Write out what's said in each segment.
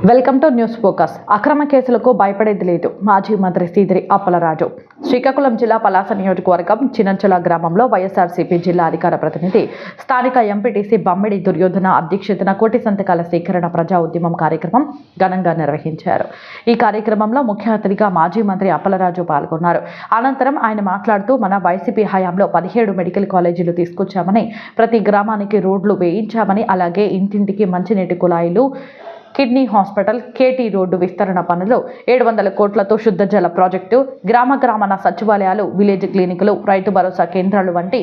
Welcome to news focus. అక్రమ కేసులకు భయపడేది లేదు. మాజీ మంత్రి సీదిరి అప్పలరాజు. శ్రీకాకుళం జిల్లా పలాస నియోజకవర్గం చినంచల గ్రామంలో వైఎస్ఆర్సీపీ జిల్లా అధికార ప్రతినిధి స్థానిక ఎంపీటీసీ బమ్మిడి దుర్యోధన అధ్యక్షతన కోటి సంతకాల సేకరణ ప్రజా ఉద్యమం కార్యక్రమం ఘనంగా నిర్వహించారు. ఈ కార్యక్రమంలో ముఖ్య అతిథిగా మాజీ మంత్రి అప్పలరాజు పాల్గొన్నారు. అనంతరం ఆయన మాట్లాడుతూ మన వైసీపీ హయాంలో 17 మెడికల్ కాలేజీలు తీసుకొచ్చామని, ప్రతి గ్రామానికి రోడ్లు వేయించామని, అలాగే ఇంటింటికి మంచినీటి కుళాయిలు, కిడ్నీ హాస్పిటల్, కేటీ రోడ్డు విస్తరణ పనులు, 700 కోట్లతో శుద్ధ జల ప్రాజెక్టు, గ్రామ సచివాలయాలు, విలేజ్ క్లినికులు, రైతు భరోసా కేంద్రాలు వంటి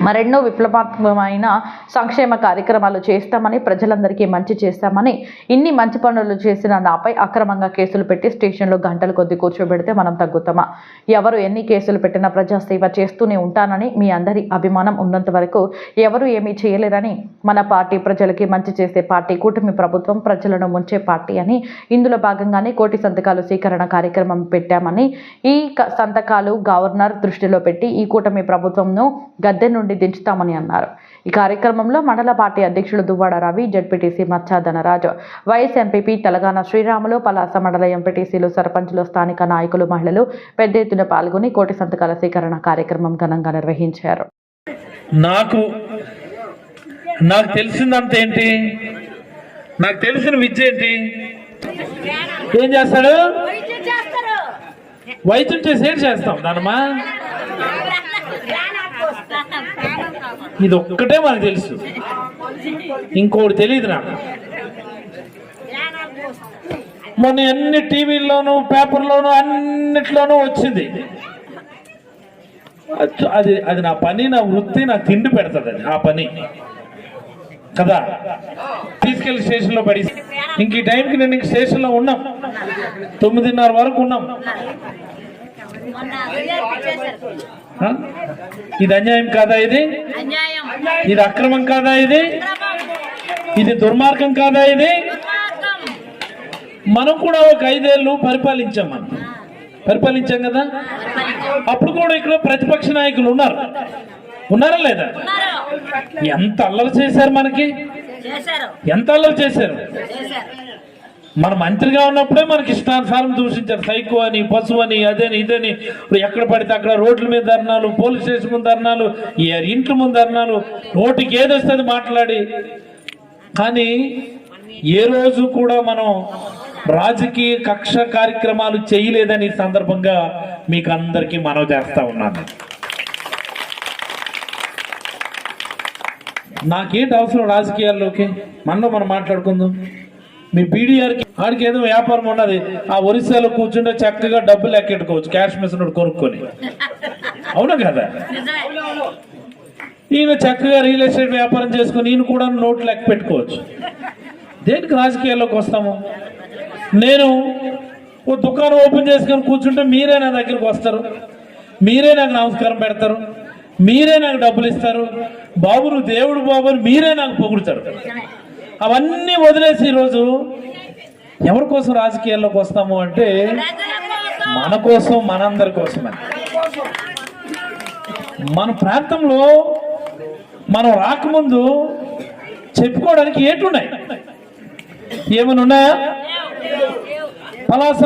మరెన్నో విప్లవాత్మకమైన సంక్షేమ కార్యక్రమాలు చేస్తామని, ప్రజలందరికీ మంచి చేస్తామని, ఇన్ని మంచి పనులు చేసిన నాపై అక్రమంగా కేసులు పెట్టి స్టేషన్లో గంటల కొద్దీ కూర్చోబెడితే మనం తగ్గుతామా? ఎవరు ఎన్ని కేసులు పెట్టినా ప్రజాసేవ చేస్తూనే ఉంటానని, మీ అందరి అభిమానం ఉన్నంత వరకు ఎవరు ఏమీ చేయలేరని, మన పార్టీ ప్రజలకి మంచి చేసే పార్టీ, కూటమి ప్రభుత్వం ప్రజలను ముంచే పార్టీ అని, ఇందులో భాగంగానే కోటి సంతకాలు సేకరణ కార్యక్రమం పెట్టామని, ఈ సంతకాలు గవర్నర్ దృష్టిలో పెట్టి ఈ కూటమి ప్రభుత్వంను గద్దె నుండి దించుతామని అన్నారు. ఈ కార్యక్రమంలో మండల పార్టీ అధ్యక్షులు దువ్వాడ రవి, జడ్పీటీసీ మచ్చా ధనరాజు, వైఎస్ ఎంపీపీ తెలంగాణ శ్రీరాములు, పలాస మండల ఎంపీటీసీలు, సర్పంచులు, స్థానిక నాయకులు, మహిళలు పెద్ద ఎత్తున పాల్గొని కోటి సంతకాల సేకరణ కార్యక్రమం ఘనంగా నిర్వహించారు. నాకు తెలిసిందంత ఏంటి? నాకు తెలిసిన విద్య ఏంటి? ఏం చేస్తాడు? వైద్యం చేస్తాం దానమ్మా. ఇది ఒక్కటే మనకు తెలుసు, ఇంకోటి తెలియదు నాకు. మొన్న అన్ని టీవీల్లోనూ, పేపర్లోనూ, అన్నిట్లోనూ వచ్చింది. అది నా పని, నా వృత్తి, నాకు తిండి పెడతాది అది, ఆ పని కదా. తీసుకెళ్లి స్టేషన్లో పడి ఇంక ఈ టైంకి నేను ఇంక స్టేషన్లో ఉన్నాం, 9:30 వరకు ఉన్నాం. ఇది అన్యాయం కాదా? ఇది అక్రమం కాదా? ఇది దుర్మార్గం కాదా? మనం కూడా ఒక 5 ఏళ్ళు పరిపాలించాం కదా. అప్పుడు కూడా ఇక్కడ ప్రతిపక్ష నాయకులు ఉన్నారా లేదా? ఎంత అల్లరి చేశారు, ఎంత అల్లరి చేశారు. మన మంత్రిగా ఉన్నప్పుడే మనకి ఇష్టానుసారం దూషించారు. సైకో అని, పశువు అని, అదని ఇదని. ఇప్పుడు ఎక్కడ పడితే అక్కడ రోడ్ల మీద ధర్నాలు, పోలీస్ స్టేషన్ ముందు ధర్నాలు, ఇంట్ల ముందు ధర్నాలు, నోటికి ఏదొస్తుంది మాట్లాడి. కానీ ఏ రోజు కూడా మనం రాజకీయ కక్ష కార్యక్రమాలు చేయలేదని సందర్భంగా మీకు అందరికీ మనవి చేస్తా ఉన్నాను. నాకేంటి అవసరం రాజకీయాల్లోకి? మనం మాట్లాడుకుందాం. మీ బీడీఆర్కి ఆడికి ఏదో వ్యాపారం ఉన్నది, ఆ ఒరిస్సాలో కూర్చుంటే చక్కగా డబ్బులు ఎక్కెట్టుకోవచ్చు, క్యాష్ మిషన్ కొనుక్కొని. అవునా కదా? ఈయన చక్కగా రియల్ ఎస్టేట్ వ్యాపారం చేసుకుని ఈయన కూడా నోట్లు లెక్క పెట్టుకోవచ్చు. దేనికి రాజకీయాల్లోకి వస్తాము? నేను ఓ దుకాణం ఓపెన్ చేసుకొని కూర్చుంటే మీరే నా దగ్గరికి వస్తారు, మీరే నాకు నమస్కారం పెడతారు, మీరే నాకు డబ్బులు ఇస్తారు. బాబు నువ్వు దేవుడు బాబు అని మీరే నాకు పొగుడుతారు. అవన్నీ వదిలేసి ఈరోజు ఎవరి కోసం రాజకీయాల్లోకి వస్తాము అంటే మన కోసం, మనందరి కోసమని. మన ప్రాంతంలో మనం రాకముందు చెప్పుకోవడానికి ఏటున్నాయి? ఏమైనా ఉన్నాయా? పలాస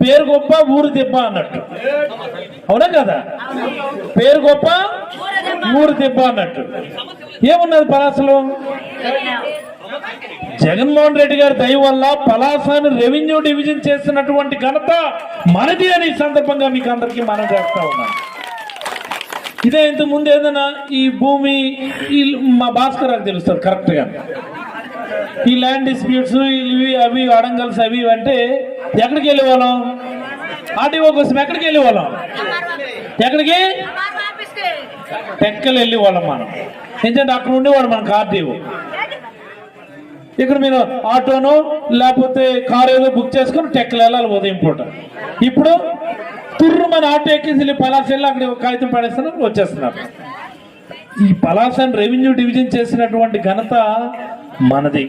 పేరు గొప్ప, ఊరు దెబ్బ అన్నట్టు. అవునా కదా? పేరు గొప్ప, ఊరు దెబ్బ అన్నట్టు. ఏమున్నది పలాసలో? జగన్మోహన్ రెడ్డి గారి దయ వల్ల పలాసను రెవెన్యూ డివిజన్ చేసినటువంటి ఘనత మనది అని ఈ సందర్భంగా మీకు అందరికీ మనం చేస్తా ఉన్నాం. ఇదే ఇంతకు ముందు ఏదైనా ఈ భూమి, మా భాస్కర్ గారికి తెలుస్తుంది కరెక్ట్గా, ఈ ల్యాండ్ డిస్ప్యూట్స్ అవి అడంగల్స్ అవి అంటే ఎక్కడికి వెళ్ళేవాళ్ళం? ఆర్టీఓ కోసం ఎక్కడికి వెళ్ళేవాళ్ళం? ఎక్కడికి? టెక్కలు వెళ్ళేవాళ్ళం మనం. ఎందుకంటే అక్కడ ఉండేవాడు మనకు ఆర్టీఓ. ఇక్కడ మీరు ఆటోనో లేకపోతే కారు ఏదో బుక్ చేసుకొని టెక్కలు వెళ్ళాలి ఉదయం పూట. ఇప్పుడు తుర్రు మన ఆటో ఎక్కేసి పలాస వెళ్ళి అక్కడ కాగితం పడేస్తున్నారు, వచ్చేస్తున్నారు. ఈ పలాసను రెవెన్యూ డివిజన్ చేసినటువంటి ఘనత మనది.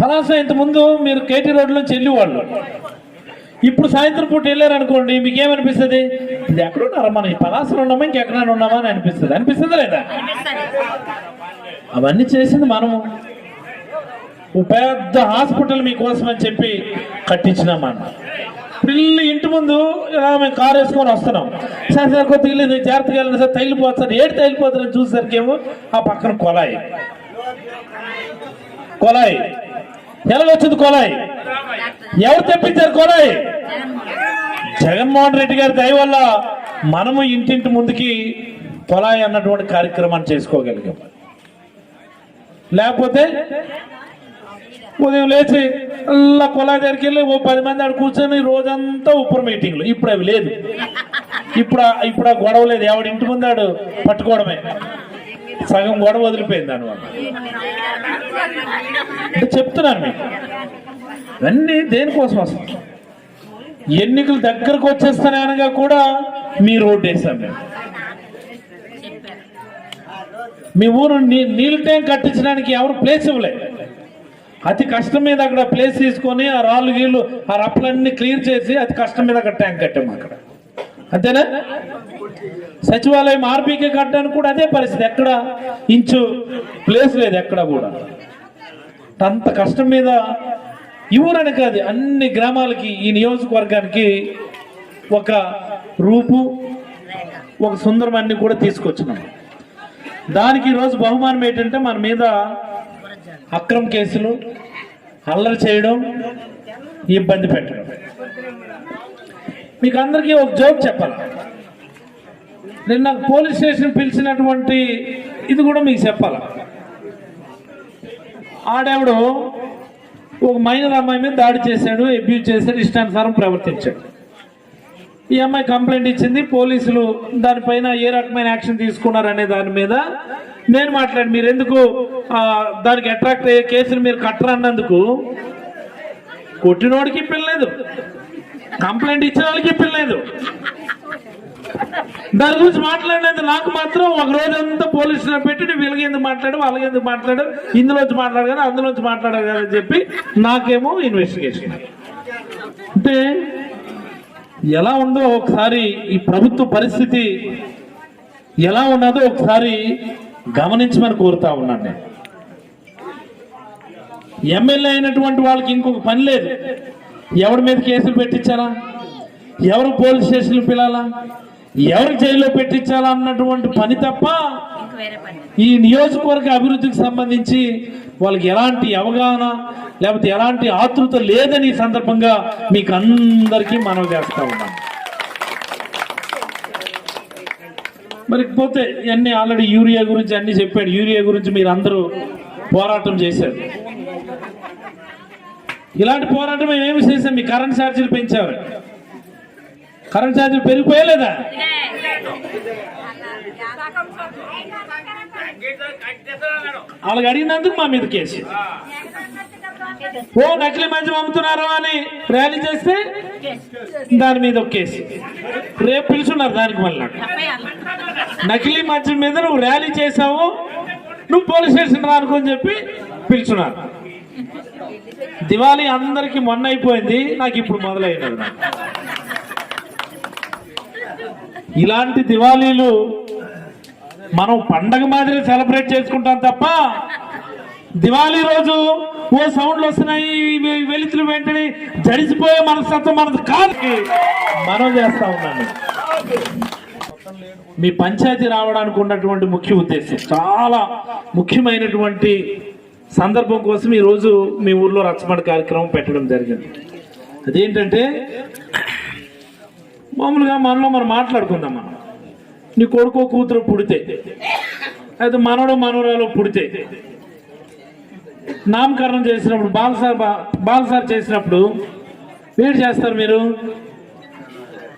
పలాస ఇంతకుముందు మీరు కేటీ రోడ్ల నుంచి వెళ్ళేవాళ్ళు, ఇప్పుడు సాయంత్రం పూట వెళ్ళారనుకోండి, మీకు ఏమనిపిస్తుంది? ఇది ఎక్కడున్నారా, మనం ఈ పలాసలో ఉన్నామా ఇంకెక్కడైనా ఉన్నామా అని అనిపిస్తుందా లేదా? అవన్నీ చేసింది మనము. ఓ పెద్ద హాస్పిటల్ మీకోసం అని చెప్పి కట్టించినామన్న. పిల్లి ఇంటి ముందు ఇలా మేము కారు వేసుకొని వస్తున్నాం. సార్ కొద్దిగా ఇల్లు జాగ్రత్తగా వెళ్ళండి సార్, తగిలిపోతారు. ఏడు తగిలిపోతారని చూసేసరికేమో ఆ పక్కన కొలాయి ఎలాగొచ్చింది కొలాయి? ఎవరు తెప్పించారు కొలాయి? జగన్మోహన్ రెడ్డి గారి దయ వల్ల మనము ఇంటింటి ముందుకి కొలాయి అన్నటువంటి కార్యక్రమాన్ని చేసుకోగలిగాం. లేకపోతే ఉదయం లేచి అలా కొలాయి దగ్గరికి వెళ్ళి ఓ 10 మంది ఆడ కూర్చొని రోజంతా ఉప్పర్ మీటింగ్లు. ఇప్పుడు అవి లేదు. ఇప్పుడు ఆ గొడవ లేదు. ఎవడి ఇంటి ముందు ఆడు పట్టుకోవడమే. సగం గొడవ వదిలిపోయింది దానివల్ల. చెప్తున్నాను మీకు, ఇవన్నీ దేనికోసం వస్తుంది? ఎన్నికలు దగ్గరకు వచ్చేస్తానే అనగా కూడా మీ రోడ్డు వేసాం మేము. మీ ఊరు నీళ్ళ ట్యాంక్ కట్టించడానికి ఎవరు ప్లేస్ ఇవ్వలేదు. అతి కష్టం మీద అక్కడ ప్లేస్ తీసుకొని ఆ రాళ్ళు గీళ్ళు ఆ రప్పలన్నీ క్లియర్ చేసి అతి కష్టం మీద అక్కడ ట్యాంక్ కట్టాము అక్కడ. అంతేనా? సచివాలయం ఆర్బీకే కట్టడానికి కూడా అదే పరిస్థితి. ఎక్కడ ఇంచు ప్లేస్ లేదు ఎక్కడ కూడా. అంత కష్టం మీద ఈ ఊరని కాదు అన్ని గ్రామాలకి ఈ నియోజకవర్గానికి ఒక రూపు ఒక సుందరమాన్ని కూడా తీసుకొచ్చినాం. దానికి ఈరోజు బహుమానం ఏంటంటే మన మీద అక్రమ కేసులు, అల్లరి చేయడం, ఇబ్బంది పెట్టడం. మీకు అందరికీ ఒక జోక్ చెప్పాలి. నేను నాకు పోలీస్ స్టేషన్ పిలిచినటువంటి ఇది కూడా మీకు చెప్పాలి. ఆడేవాడు ఒక మైనర్ అమ్మాయి మీద దాడి చేశాడు, అబ్యూజ్ చేశాడు, ఇష్టానుసారం ప్రవర్తించాడు. ఈ అమ్మాయి కంప్లైంట్ ఇచ్చింది. పోలీసులు దానిపైన ఏ రకమైన యాక్షన్ తీసుకున్నారనే దాని మీద నేను మాట్లాడి, మీరు ఎందుకు దానికి అట్రాక్ట్ అయ్యే కేసులు మీరు కట్టరన్నందుకు కొట్టినోడికి పిల్లలేదు, కంప్లైంట్ ఇచ్చిన వాళ్ళకి పిల్లలేదు. దాని గురించి మాట్లాడలేదు. నాకు మాత్రం ఒక రోజంతా పోలీసులు పెట్టి నువ్వు వీళ్ళకి ఎందుకు మాట్లాడు, వాళ్ళకి ఎందుకు మాట్లాడు, ఇందులోంచి మాట్లాడు కదా అందులోంచి మాట్లాడారు కదా అని చెప్పి నాకేమో ఇన్వెస్టిగేషన్. అంటే ఎలా ఉందో ఒకసారి ఈ ప్రభుత్వ పరిస్థితి ఎలా ఉన్నదో ఒకసారి గమనించమని కోరుతా ఉన్నాను నేను. ఎమ్మెల్యే అయినటువంటి వాళ్ళకి ఇంకొక పని లేదు. ఎవరి మీద కేసులు పెట్టించాలా, ఎవరు పోలీస్ స్టేషన్లు పిలాలా, ఎవరు జైల్లో పెట్టించాలా అన్నటువంటి పని తప్ప ఈ నియోజకవర్గ అభివృద్ధికి సంబంధించి వాళ్ళకి ఎలాంటి అవగాహన లేకపోతే ఎలాంటి ఆతృత లేదని ఈ సందర్భంగా మీకు అందరికీ మనవి చేస్తా ఉన్నాను. మరి పోతే అన్ని ఆల్రెడీ యూరియా గురించి అన్ని చెప్పాడు. యూరియా గురించి మీరు అందరూ పోరాటం చేశారు. ఇలాంటి పోరాటం ఏమి చేశాం? మీ కరెంట్ ఛార్జీలు పెంచారు. కరెంట్ ఛార్జీలు పెరిగిపోయలేదా? వాళ్ళకి అడిగినందుకు మా మీద కేసు. ఓ నకిలీ మద్యం అమ్ముతున్నారు అని ర్యాలీ చేస్తే దాని మీద ఒక కేసు. రేపు పిలుచున్నారు దానికి మళ్ళీ. నకిలీ మద్యం మీద నువ్వు ర్యాలీ చేసావు, నువ్వు పోలీస్ స్టేషన్ రానుకొని చెప్పి పిలుచున్నారు. దివాళీ అందరికి మొన్న అయిపోయింది, నాకు ఇప్పుడు మొదలైనది. ఇలాంటి దివాళీలు మనం పండగ మాదిరి సెలబ్రేట్ చేసుకుంటాం తప్ప దివాళీ రోజు ఓ సౌండ్లు వస్తున్నాయి, వెలుతురు వెంటనే జడిసిపోయే మనస్తత్వం మనది కాదు. మనం చేస్తా ఉన్నాను. మీ పంచాయతీ రావడానికి ఉన్నటువంటి ముఖ్య ఉద్దేశం, చాలా ముఖ్యమైనటువంటి సందర్భం కోసం ఈరోజు మీ ఊర్లో రచ్చబండ కార్యక్రమం పెట్టడం జరిగింది. అదేంటంటే మామూలుగా మనలో మనం మాట్లాడుకుందాం. మనం నీ కొడుకో కూతురు పుడితే, అయితే మనవడు మనవరాలు పుడితే నామకరణం చేసినప్పుడు బాలసార్ చేసినప్పుడు ఏం చేస్తారు మీరు?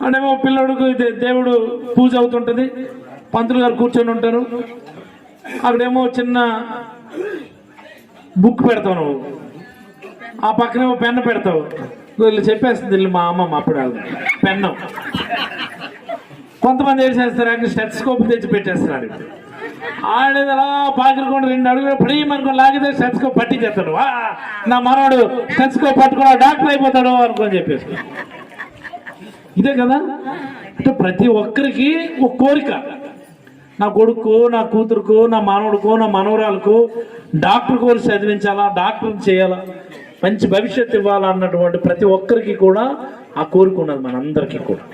అదేమో పిల్లడికి దేవుడు పూజ అవుతుంటుంది, పంతులు గారు కూర్చొని ఉంటారు, అక్కడేమో చిన్న బుక్ పెడతావు నువ్వు, ఆ పక్కనేమో పెన్ను పెడతావు. వీళ్ళు చెప్పేస్తుంది వీళ్ళు మా అమ్మమ్మ అప్పుడు పెన్ను. కొంతమంది ఏం చేస్తారు, అక్కడ స్టెథోస్కోప్ తెచ్చి పెట్టేస్తున్నారు. ఆడేది అలా పాకిరికుండా 2 అడుగులు పడేయమనుకో లాగితే స్టెథోస్కోప్ పట్టించేస్తాడు. నా మనవాడు స్టెథోస్కోప్ పట్టుకున్నా డాక్టర్ అయిపోతాడు అనుకోని చెప్పేసి. ఇదే కదా. అంటే ప్రతి ఒక్కరికి ఒక కోరిక, నా కొడుకు, నా కూతురుకు, నా మనవడుకు, నా మనవరాలకు డాక్టర్ కోర్సు చదివించాలా, డాక్టర్ చేయాలా, మంచి భవిష్యత్తు ఇవ్వాలా అన్నటువంటి ప్రతి ఒక్కరికి కూడా ఆ కోరిక ఉన్నది, మనందరికీ కూడా.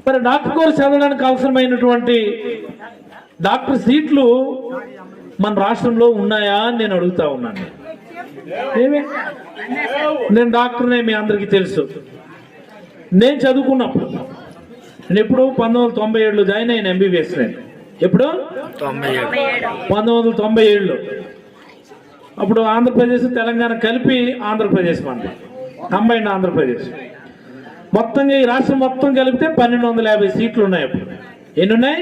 మరి డాక్టర్ కోర్సు చదవడానికి అవసరమైనటువంటి డాక్టర్ సీట్లు మన రాష్ట్రంలో ఉన్నాయా అని నేను అడుగుతా ఉన్నాను. నేను డాక్టర్నే, మీ అందరికీ తెలుసు. నేను చదువుకున్నప్పుడు, నేను ఎప్పుడు 1997లో జాయిన్ అయిన ఎంబీబీఎస్. నేను ఎప్పుడు 1997లో. అప్పుడు ఆంధ్రప్రదేశ్ తెలంగాణ కలిపి ఆంధ్రప్రదేశ్ మనది, కంబైండ్ ఆంధ్రప్రదేశ్. మొత్తంగా ఈ రాష్ట్రం మొత్తం కలిపితే 1250 సీట్లు ఉన్నాయి. అప్పుడు ఎన్ని ఉన్నాయి?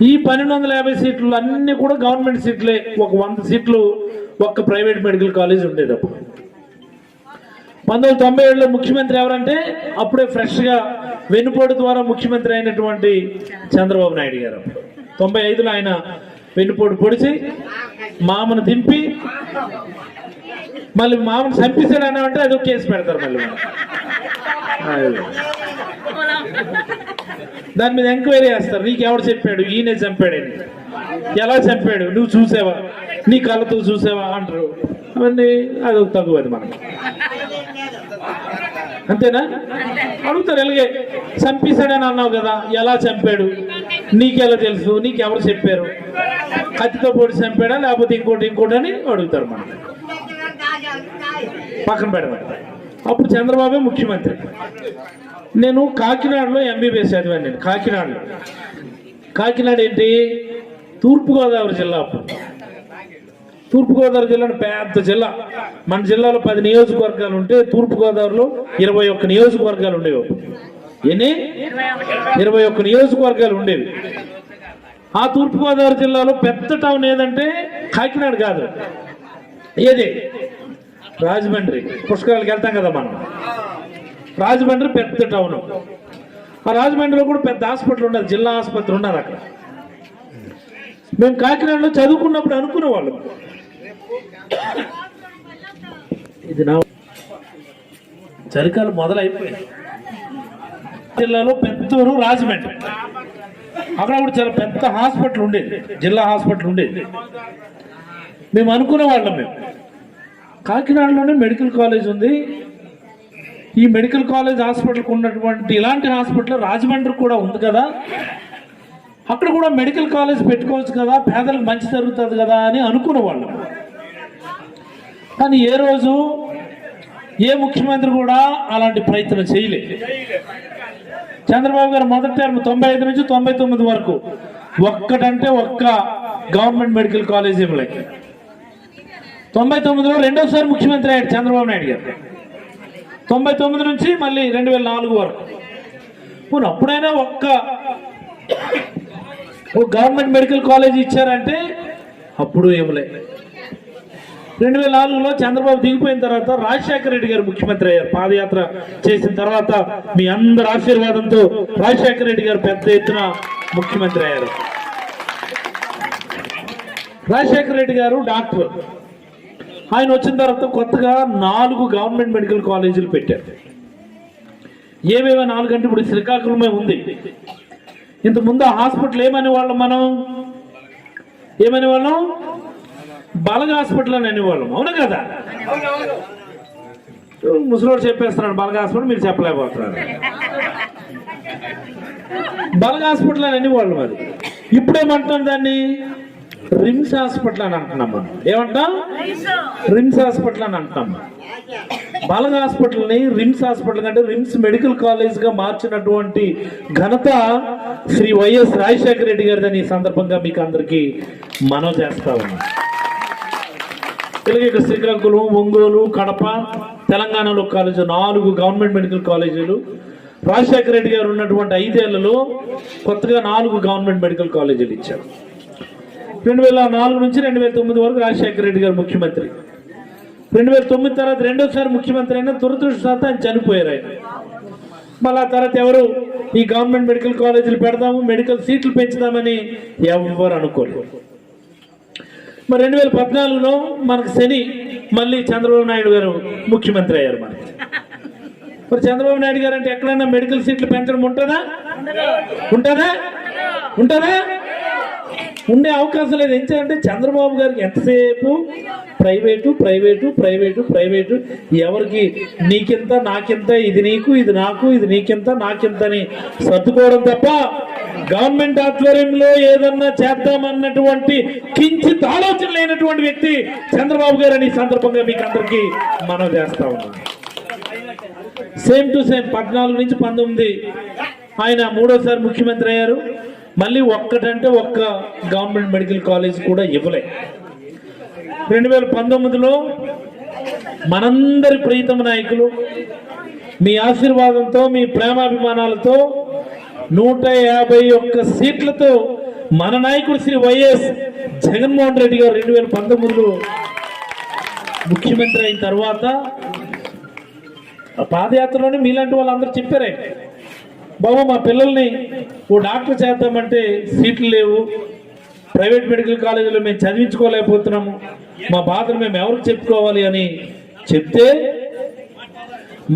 ఈ 1250 సీట్లు అన్ని కూడా గవర్నమెంట్ సీట్లే. ఒక 100 సీట్లు ఒక్క ప్రైవేట్ మెడికల్ కాలేజ్ ఉండేది. అప్పుడు 1997లో ముఖ్యమంత్రి ఎవరంటే అప్పుడే ఫ్రెష్గా వెన్నుపోటు ద్వారా ముఖ్యమంత్రి అయినటువంటి చంద్రబాబు నాయుడు గారు. 95లో ఆయన వెన్నుపోటు పొడిచి మామను దింపి మళ్ళీ మామను చంపేశాడు అన్నామంటే అది ఒక కేసు పెడతారు. మళ్ళీ దాని మీద ఎంక్వైరీ చేస్తారు. నీకు ఎవరు చెప్పాడు ఈయనే చంపాడని, ఎలా చంపాడు, నువ్వు చూసావా, నీ కళ్ళతో చూసావా అంటారు. అవన్నీ అది ఒక తగ్గు, అది మనకి అంతేనా? అడుగుతారు ఎలాగే చంపేశాడని అన్నావు కదా, ఎలా చంపాడు, నీకెలా తెలుసు, నీకెవరు చెప్పారు, కత్తితో పొడి చంపాడా లేకపోతే ఇంకోటి అని అడుగుతారు. మనం పక్కన పెడతాం. అప్పుడు చంద్రబాబే ముఖ్యమంత్రి. నేను కాకినాడలో ఎంబీబీఎస్ చదివాను. నేను కాకినాడ ఏంటి, తూర్పుగోదావరి జిల్లా. అప్పుడు తూర్పుగోదావరి జిల్లా పెద్ద జిల్లా. మన జిల్లాలో 10 నియోజకవర్గాలు ఉంటే తూర్పుగోదావరిలో 21 నియోజకవర్గాలు ఉండేవి. ఎన్ని? 21 నియోజకవర్గాలు ఉండేవి. ఆ తూర్పుగోదావరి జిల్లాలో పెద్ద టౌన్ ఏదంటే కాకినాడ కాదు, ఏది? రాజమండ్రి. పుష్కరాలకు వెళ్తాం కదా మనం. రాజమండ్రి పెద్ద టౌన్. ఆ రాజమండ్రిలో కూడా పెద్ద హాస్పిటల్ ఉన్నది, జిల్లా ఆసుపత్రి ఉన్నది అక్కడ. మేము కాకినాడలో చదువుకున్నప్పుడు అనుకునేవాళ్ళం, ఇది నా చలికాలం మొదలైపోయింది. జిల్లాలో పెద్ద ఊరు రాజమండ్రి. అక్కడ కూడా చాలా పెద్ద హాస్పిటల్ ఉండేది, జిల్లా హాస్పిటల్ ఉండేది. మేము అనుకునేవాళ్ళం, మేము కాకినాడలోనే మెడికల్ కాలేజ్ ఉంది, ఈ మెడికల్ కాలేజ్ హాస్పిటల్కి ఉన్నటువంటి ఇలాంటి హాస్పిటల్ రాజమండ్రి కూడా ఉంది కదా, అక్కడ కూడా మెడికల్ కాలేజ్ పెట్టుకోవచ్చు కదా, పేదలకు మంచి జరుగుతుంది కదా అని అనుకునేవాళ్ళం. కానీ ఏ రోజు ఏ ముఖ్యమంత్రి కూడా అలాంటి ప్రయత్నం చేయలేదు. చంద్రబాబు గారు మొదటి టర్మ్ 95 నుంచి 99 వరకు ఒక్కటంటే ఒక్క గవర్నమెంట్ మెడికల్ కాలేజ్ ఇవ్వలేదు. 99లో రెండోసారి ముఖ్యమంత్రి అయ్యాడు చంద్రబాబు నాయుడు గారు. 99 నుంచి మళ్ళీ 2004 వరకు. పోనీ అప్పుడైనా ఒక్క గవర్నమెంట్ మెడికల్ కాలేజ్ ఇచ్చారంటే అప్పుడు ఇవ్వలే. 2004లో చంద్రబాబు దిగిపోయిన తర్వాత రాజశేఖర రెడ్డి గారు ముఖ్యమంత్రి అయ్యారు. పాదయాత్ర చేసిన తర్వాత మీ అందరి ఆశీర్వాదంతో రాజశేఖర రెడ్డి గారు పెద్ద ఎత్తున ముఖ్యమంత్రి అయ్యారు. రాజశేఖర రెడ్డి గారు డాక్టర్. ఆయన వచ్చిన తర్వాత కొత్తగా 4 గవర్నమెంట్ మెడికల్ కాలేజీలు పెట్టారు. ఏవేవో 4 అంటే ఇప్పుడు శ్రీకాకుళమే ఉంది. ఇంతకుముందు ఆ హాస్పిటల్ ఏమనేవాళ్ళం మనం? ఏమనేవాళ్ళం? బలగ హాస్పిటల్ అని అనేవాళ్ళం, అవునా కదా? ముసలోడు చెప్పేస్తున్నాడు బలగ హాస్పిటల్, మీరు చెప్పలేకపోతున్నారు. బలగ హాస్పిటల్ అని అనేవాళ్ళం. అది ఇప్పుడేమంటాం దాన్ని రిమ్స్ హాస్పిటల్ అని అంటున్నాం మనం. ఏమంటాం? రిమ్స్ హాస్పిటల్ అని అంటున్నాం. బలగ హాస్పిటల్ని రిమ్స్ హాస్పిటల్ అంటే రిమ్స్ మెడికల్ కాలేజ్ గా మార్చినటువంటి ఘనత శ్రీ వైఎస్ రాజశేఖర రెడ్డి గారిదని ఈ సందర్భంగా మీకు అందరికీ మనవి చేస్తా ఉన్నాం. ఇలాగే శ్రీకాకుళం, ఒంగోలు, కడప, తెలంగాణలో కాలేజీ 4 గవర్నమెంట్ మెడికల్ కాలేజీలు. రాజశేఖర రెడ్డి గారు ఉన్నటువంటి 5 ఏళ్లలో కొత్తగా 4 గవర్నమెంట్ మెడికల్ కాలేజీలు ఇచ్చారు. 2004 నుంచి 2009 వరకు రాజశేఖర రెడ్డి గారు ముఖ్యమంత్రి. 2009 తర్వాత రెండోసారి ముఖ్యమంత్రి అయినా దురదృష్టవశాత్తు ఆయన చనిపోయారు. ఆయన మళ్ళీ ఆ తర్వాత ఎవరు ఈ గవర్నమెంట్ మెడికల్ కాలేజీలు పెడదాము, మెడికల్ సీట్లు పెంచుదామని ఎవరు అనుకోలేదు. మరి 2014లో మనకు శని మళ్ళీ చంద్రబాబు నాయుడు గారు ముఖ్యమంత్రి అయ్యారు. మరి చంద్రబాబు నాయుడు గారు అంటే ఎక్కడైనా మెడికల్ సీట్లు పెంచడం ఉంటుందా? ఉంటుందా? ఉండే అవకాశం లేదు. ఏంటంటే చంద్రబాబు గారికి ఎంతసేపు ప్రైవేటు ప్రైవేటు ప్రైవేటు ప్రైవేటు, ఎవరికి నీకింత నాకింత, ఇది నీకు ఇది నాకు, ఇది నీకింత నాకింత అని సర్దుకోవడం తప్ప గవర్నమెంట్ ఆధ్వర్యంలో ఏదన్నా చేద్దామన్నటువంటి కించిత్ ఆలోచన లేనటువంటి వ్యక్తి చంద్రబాబు గారు అని ఈ సందర్భంగా మీకు అందరికీ మనం చేస్తా ఉన్నాం. సేమ్ టు సేమ్ 14 నుంచి 19 ఆయన మూడోసారి ముఖ్యమంత్రి అయ్యారు. మళ్ళీ ఒక్కటంటే ఒక్క గవర్నమెంట్ మెడికల్ కాలేజ్ కూడా ఇవ్వలే. 2019లో మనందరి ప్రీతమ నాయకులు మీ ఆశీర్వాదంతో, మీ ప్రేమాభిమానాలతో 151 సీట్లతో మన నాయకుడు శ్రీ వైఎస్ జగన్మోహన్ రెడ్డి గారు 2019లో ముఖ్యమంత్రి అయిన తర్వాత పాదయాత్రలోనే మీలాంటి వాళ్ళందరూ చెప్పారే, బాబు మా పిల్లల్ని ఓ డాక్టర్ చేద్దామంటే సీట్లు లేవు, ప్రైవేట్ మెడికల్ కాలేజీలో మేము చదివించుకోలేకపోతున్నాము, మా బాధలు మేము ఎవరికి చెప్పుకోవాలి అని చెప్తే,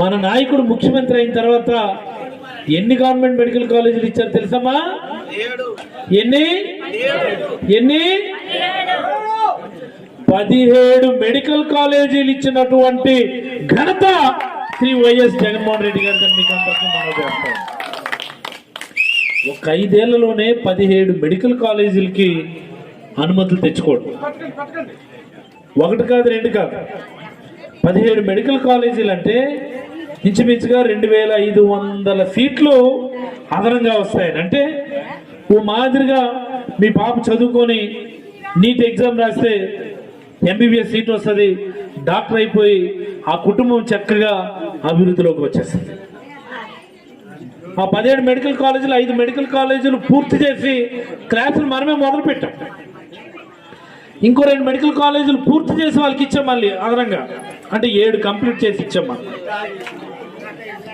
మన నాయకుడు ముఖ్యమంత్రి అయిన తర్వాత ఎన్ని గవర్నమెంట్ మెడికల్ కాలేజీలు ఇచ్చారు తెలుసమ్మా? ఎన్ని 17 మెడికల్ కాలేజీలు ఇచ్చినటువంటి ఘనత శ్రీ వైఎస్ జగన్మోహన్ రెడ్డి గారు మీకు అందరికీ మనం చేస్తాం. ఒక 5 ఏళ్లలోనే 17 మెడికల్ కాలేజీలకి అనుమతులు తెచ్చుకోవడం, ఒకటి కాదు రెండు కాదు, 17 మెడికల్ కాలేజీలు అంటే ఇంచుమించుగా 2500 సీట్లు అదనంగా వస్తాయని. అంటే ఓ మాదిరిగా మీ పాప చదువుకొని నీట్ ఎగ్జామ్ రాస్తే ఎంబీబీఎస్ సీట్ వస్తుంది, డాక్టర్ అయిపోయి ఆ కుటుంబం చక్కగా అభివృద్ధిలోకి వచ్చేస్తుంది. ఆ 17 మెడికల్ కాలేజీలు 5 మెడికల్ కాలేజీలు పూర్తి చేసి క్లాసులు మనమే మొదలు పెట్టాం. ఇంకో 2 మెడికల్ కాలేజీలు పూర్తి చేసి వాళ్ళకి ఇచ్చాం మళ్ళీ అదనంగా, అంటే 7 కంప్లీట్ చేసి ఇచ్చాం మనం.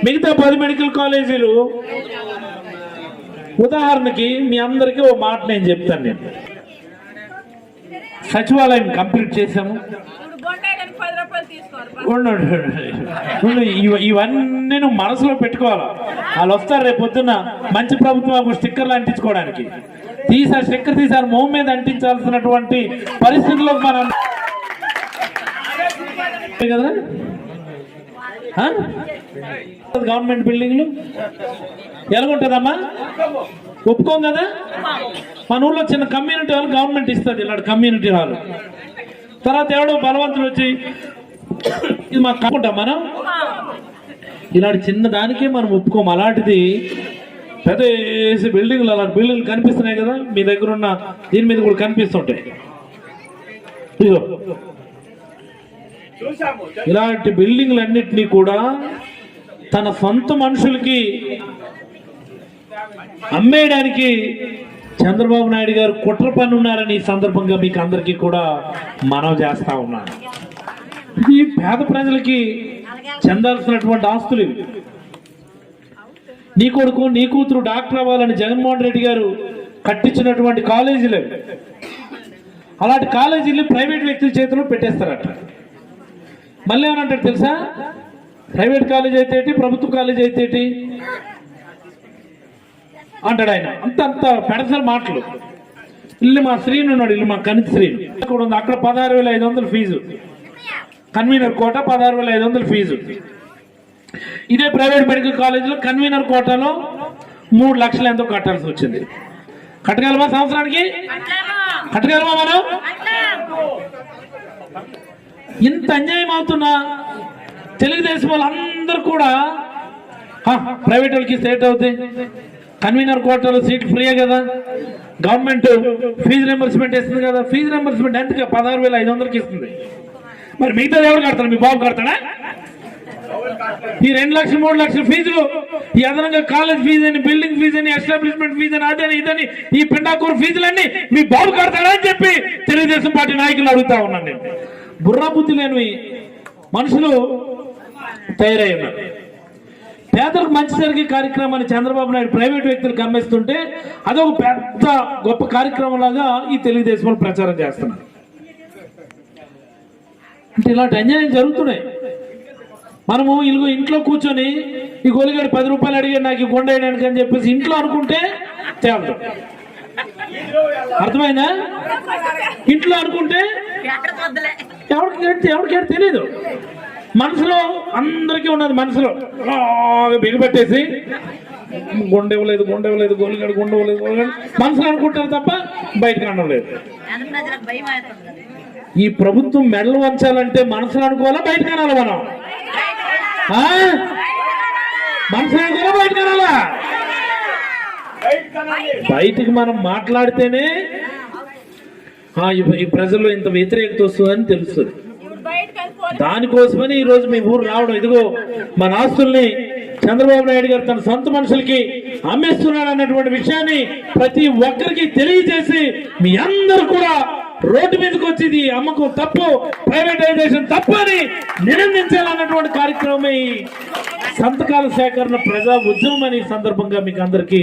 మిగతా 10 మెడికల్ కాలేజీలు ఉదాహరణకి మీ అందరికీ ఓ మాట నేను చెప్తాను. నేను సచివాలయం కంప్లీట్ చేశాము. ఇవన్నీ నువ్వు మనసులో పెట్టుకోవాలి. వాళ్ళు వస్తారు రేపు పొద్దున్న మంచి ప్రభుత్వం స్టిక్కర్లు అంటించుకోవడానికి, తీసారి స్టిక్కర్ తీసారి మొహం మీద అంటించాల్సినటువంటి పరిస్థితుల్లో మనం కదా. గవర్నమెంట్ బిల్డింగ్లు ఎలాగుంటుందమ్మా? ఒప్పుకోం కదా. మన ఊళ్ళో చిన్న కమ్యూనిటీ హాల్ గవర్నమెంట్ ఇస్తుంది, ఇలాంటి కమ్యూనిటీ హాల్. తర్వాత ఎవడో బలవంతులు వచ్చి ఇది మాకు కాకుంటాం, మనం ఇలాంటి చిన్న దానికే మనం ఒప్పుకోము. అలాంటిది పెద్ద బిల్డింగ్లు, అలాంటి బిల్డింగ్లు కనిపిస్తున్నాయి కదా మీ దగ్గర ఉన్న దీని మీద కూడా కనిపిస్తుంటాయి. ఇదిగో ఇలాంటి బిల్డింగ్లన్నింటినీ కూడా తన సొంత మనుషులకి అమ్మేయడానికి చంద్రబాబు నాయుడు గారు కుట్ర పన్నున్నారని ఈ సందర్భంగా మీకు అందరికీ కూడా మనవి చేస్తా ఉన్నాను. ఈ పేద ప్రజలకి చెందాల్సినటువంటి ఆస్తులు ఇవి. నీ కొడుకు నీ కూతురు డాక్టర్ అవ్వాలని జగన్మోహన్ రెడ్డి గారు కట్టించినటువంటి కాలేజీలు. అలాంటి కాలేజీలు ప్రైవేట్ వ్యక్తుల చేతిలో పెట్టేస్తారట. మళ్ళీ ఏమనంటాడు తెలుసా? ప్రైవేట్ కాలేజ్ అయితే ఏంటి, ప్రభుత్వ కాలేజ్ అయితే ఏంటి అంటాడు ఆయన. అంత పెడసల మాటలు. ఇల్లు మా శ్రీను ఉన్నాడు, ఇల్లు మా కనిత శ్రీను కూడా ఉంది. అక్కడ 16,500 ఫీజు, కన్వీనర్ కోట 16,500 ఫీజు. ఇదే ప్రైవేట్ మెడికల్ కాలేజీలో కన్వీనర్ కోటాలో 3 లక్షలు ఎంతో కట్టాల్సి వచ్చింది. కట్టగలమా? సంవత్సరానికి కట్టగలమా మనం? ఇంత అన్యాయం అవుతున్నా తెలుగుదేశం వాళ్ళందరూ కూడా ప్రైవేట్ వాళ్ళకి స్టేట్ అవుతాయి, కన్వీనర్ కోటాలో సీట్ ఫ్రీయే కదా, గవర్నమెంట్ ఫీజు రింబర్స్మెంట్ ఇస్తుంది కదా. ఫీజు రింబర్స్మెంట్ ఎంతగా 16,500కి ఇస్తుంది. మరి మిగతాది ఎవరు కడతాడు? మీ బాబు కడతాడా? ఈ 2 లక్షలు 3 లక్షల ఫీజులు, ఈ అదనంగా కాలేజ్ ఫీజు అని, బిల్డింగ్ ఫీజు అని, ఎస్టాబ్లిష్మెంట్ ఫీజు అని, అదని ఇదని, ఈ పిండాకూర ఫీజులన్నీ మీ బాబు కడతాడా అని చెప్పి తెలుగుదేశం పార్టీ నాయకులు అడుగుతా ఉన్నాను నేను. బుర్రా బుద్ధి లేని మనుషులు తయారై ఉన్నారు. పేదలకు మంచి జరిగే కార్యక్రమాన్ని చంద్రబాబు నాయుడు ప్రైవేట్ వ్యక్తులకు అమ్మేస్తుంటే అదొక పెద్ద గొప్ప కార్యక్రమం లాగా ఈ తెలుగుదేశం ప్రచారం చేస్తున్నారు. అంటే ఇలాంటి అన్యాయం జరుగుతున్నాయి. మనము ఇంట్లో కూర్చొని ఈ గోలిగాడు 10 రూపాయలు అడిగాడు నాకు ఈ కొండ వేయడానికి అని చెప్పేసి ఇంట్లో అనుకుంటే తేలదు. అర్థమైందా? ఇంట్లో అనుకుంటే ఎవరికి తెలియదు. మనసులో అందరికీ ఉన్నది, మనసులో బిగబెట్టేసి గుండె ఇవ్వలేదు గోలుగడు గుండె ఇవ్వలేదు మనసులో అనుకుంటారు తప్ప బయటకు అనలేదు. ఈ ప్రభుత్వం మెడలు వంచాలంటే మనసులో అనుకోవాలా బయటకు అనాలా? మనం మనసులో అనుకోవాలా బయటకు అనాలా? బయటికి మనం మాట్లాడితేనే ఈ ప్రజల్లో ఇంత వ్యతిరేకత వస్తుందని తెలుస్తుంది. దానికోసమని ఈ రోజు మీ ఊరు రావడం. ఇదిగో మన ఆస్తుల్ని చంద్రబాబు నాయుడు గారు తన సొంత మనుషులకి అమ్మేస్తున్నాడు అన్నటువంటి విషయాన్ని ప్రతి ఒక్కరికి తెలియజేసి మీ అందరూ కూడా రోడ్డు మీదకి వచ్చి ఇది అమ్మకం తప్పు, ప్రైవేటైజేషన్ తప్పు అని నినందించాలన్నటువంటి కార్యక్రమమే ఈ సంతకాల సేకరణ ప్రజా ఉద్యమం అని సందర్భంగా మీకు అందరికీ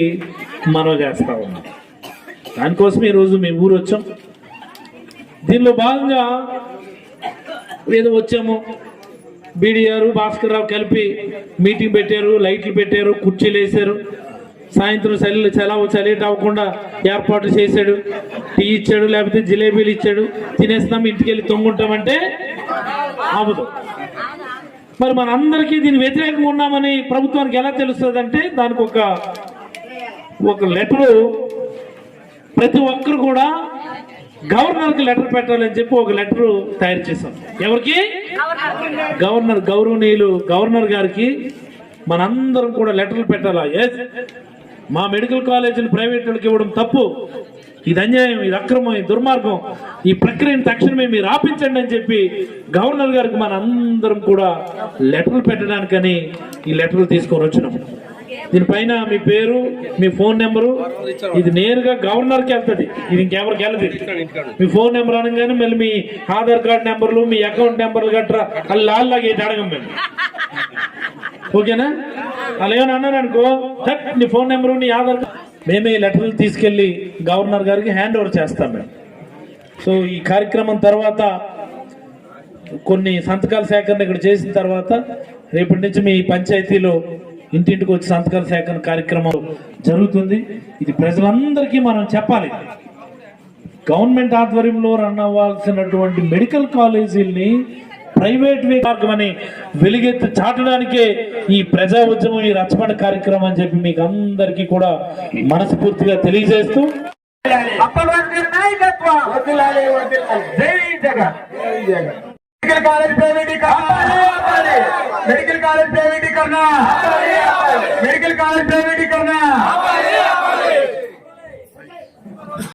మనవి చేస్తా ఉన్నాం. దానికోసం ఈరోజు మీ ఊరు వచ్చాం. దీనిలో భాగంగా ఏదో వచ్చాము, బీడీఆర్ భాస్కర్ రావు కలిపి మీటింగ్ పెట్టారు, లైట్లు పెట్టారు, కుర్చీలు వేసారు, సాయంత్రం చలి అవ్వకుండా ఏర్పాటు చేశాడు, టీ ఇచ్చాడు, లేకపోతే జిలేబీలు ఇచ్చాడు, తినేస్తాం ఇంటికి వెళ్ళి తొంగుంటామంటే అవ్వదు. మరి మనందరికీ దీని వ్యతిరేకంగా ఉన్నామని ప్రభుత్వానికి ఎలా తెలుస్తుంది అంటే దానికి ఒక లెటరు ప్రతి ఒక్కరు కూడా గవర్నర్కి లెటర్ పెట్టాలని చెప్పి ఒక లెటర్ తయారు చేశాం. ఎవరికి? గవర్నర్, గౌరవనీయులు గవర్నర్ గారికి మనందరం కూడా లెటర్లు పెట్టాలా. మా మెడికల్ కాలేజీలు ప్రైవేట్ వాళ్ళకి ఇవ్వడం తప్పు, ఇది అన్యాయం, ఇది అక్రమం, ఇది దుర్మార్గం, ఈ ప్రక్రియను తక్షణమే మీరు ఆపించండి అని చెప్పి గవర్నర్ గారికి మన అందరం కూడా లెటర్లు పెట్టడానికని ఈ లెటర్లు తీసుకొని వచ్చినాం. దీనిపైన మీ పేరు, మీ ఫోన్ నెంబరు, ఇది నేరుగా గవర్నర్కి వెళ్తుంది, ఇది ఇంకెవరికి వెళ్ళదు. మీ ఫోన్ నెంబర్ అనగానే మళ్ళీ మీ ఆధార్ కార్డు నెంబర్లు, మీ అకౌంట్ నెంబర్లు గట్రా అల్లాగే అడగం మేము. ఓకేనా? అలా ఏమైనా అన్నారు అనుకో, నీ ఫోన్ నెంబరు, నీ ఆధార్ కార్డు, మేమే ఈ లెటర్లు తీసుకెళ్లి గవర్నర్ గారికి హ్యాండ్ ఓవర్ చేస్తాం మేము. సో ఈ కార్యక్రమం తర్వాత కొన్ని సంతకాల సేకరణ ఇక్కడ చేసిన తర్వాత రేపటి నుంచి మీ పంచాయతీలో ఇంటింటికి వచ్చి సంతకాల సేకరణ కార్యక్రమం జరుగుతుంది. ఇది ప్రజలందరికీ మనం చెప్పాలి. గవర్నమెంట్ ఆధ్వర్యంలో రన్ అవ్వాల్సినటువంటి మెడికల్ కాలేజీల్ని ప్రైవేట్ మార్గం అని వెలుగెత్తి చాటడానికే ఈ ప్రజా ఉద్యమం, ఈ రచ్చబండ కార్యక్రమం అని చెప్పి మీకు అందరికీ కూడా మనస్ఫూర్తిగా తెలియజేస్తూ मेडिकल कॉलेज प्राइवेटीकरण, मेडिकल कॉलेज प्राइवेटीकरण, मेडिकल कॉलेज प्राइवेटीकरण।